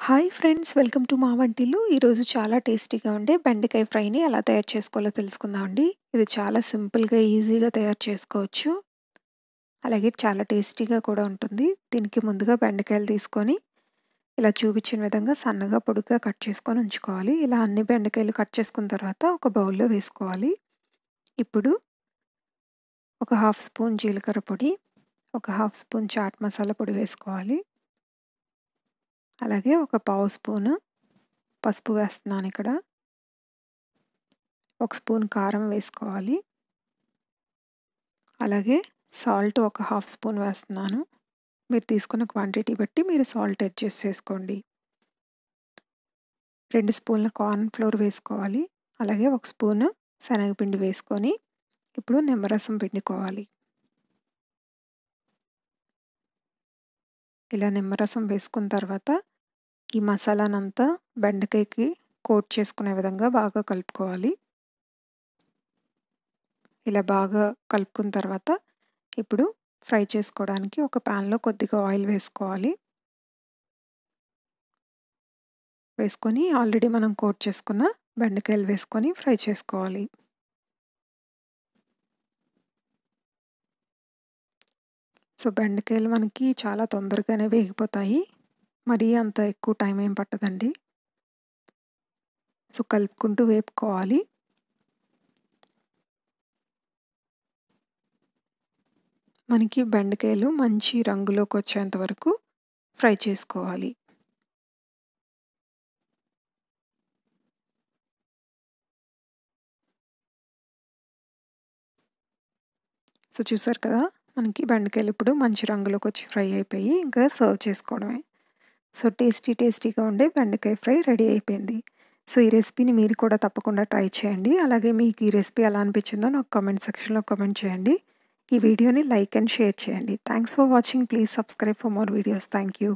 Hi friends, welcome to మా వంటిల్లు. ఈరోజు చాలా టేస్టీగా ఉండే బెండకాయ ఫ్రైని ఎలా తయారు చేసుకోవాలో తెలుసుకుందామండి. ఇది చాలా సింపుల్గా, ఈజీగా తయారు చేసుకోవచ్చు. అలాగే చాలా టేస్టీగా కూడా ఉంటుంది. దీనికి ముందుగా బెండకాయలు తీసుకొని ఇలా చూపించిన విధంగా సన్నగా పొడుగ్గా కట్ చేసుకొని ఉంచుకోవాలి. ఇలా అన్ని బెండకాయలు కట్ చేసుకున్న తర్వాత ఒక బౌల్లో వేసుకోవాలి. ఇప్పుడు ఒక హాఫ్ స్పూన్ జీలకర్ర పొడి, ఒక హాఫ్ స్పూన్ చాట్ మసాలా పొడి వేసుకోవాలి. అలాగే ఒక పావు స్పూను పసుపు వేస్తున్నాను. ఇక్కడ ఒక స్పూన్ కారం వేసుకోవాలి. అలాగే సాల్ట్ ఒక హాఫ్ స్పూన్ వేస్తున్నాను. మీరు తీసుకున్న క్వాంటిటీ బట్టి మీరు సాల్ట్ అడ్జస్ట్ చేసుకోండి. 2 స్పూన్ల కార్న్ ఫ్లోర్ వేసుకోవాలి. అలాగే ఒక స్పూను శనగపిండి వేసుకొని ఇప్పుడు నిమ్మరసం పిండుకోవాలి. ఇలా నిమ్మరసం వేసుకున్న తర్వాత ఈ మసాలానంతా బెండకాయకి కోట్ చేసుకునే విధంగా బాగా కలుపుకోవాలి. ఇలా బాగా కలుపుకున్న తర్వాత ఇప్పుడు ఫ్రై చేసుకోవడానికి ఒక ప్యాన్లో కొద్దిగా ఆయిల్ వేసుకోవాలి. వేసుకొని ఆల్రెడీ మనం కోట్ చేసుకున్న బెండకాయలు వేసుకొని ఫ్రై చేసుకోవాలి. సో బెండకాయలు మనకి చాలా తొందరగానే వేగిపోతాయి. మరీ అంత ఎక్కువ టైం ఏం పట్టదండి. సో కలుపుకుంటూ వేపుకోవాలి. మనకి బెండకాయలు మంచి రంగులోకి వచ్చేంత వరకు ఫ్రై చేసుకోవాలి. సో చూసారు కదా, మనకి బెండకాయలు ఇప్పుడు మంచి రంగులోకి వచ్చి ఫ్రై అయిపోయి ఇంకా సర్వ్ చేసుకోవడమే. సో టేస్టీగా ఉండే బెండకాయ ఫ్రై రెడీ అయిపోయింది. సో ఈ రెసిపీని మీరు కూడా తప్పకుండా ట్రై చేయండి. అలాగే మీకు ఈ రెసిపీ ఎలా అనిపించిందో నాకు కామెంట్ సెక్షన్లో కామెంట్ చేయండి. ఈ వీడియోని లైక్ అండ్ షేర్ చేయండి. Thanks for watching. Please subscribe for more videos. Thank you.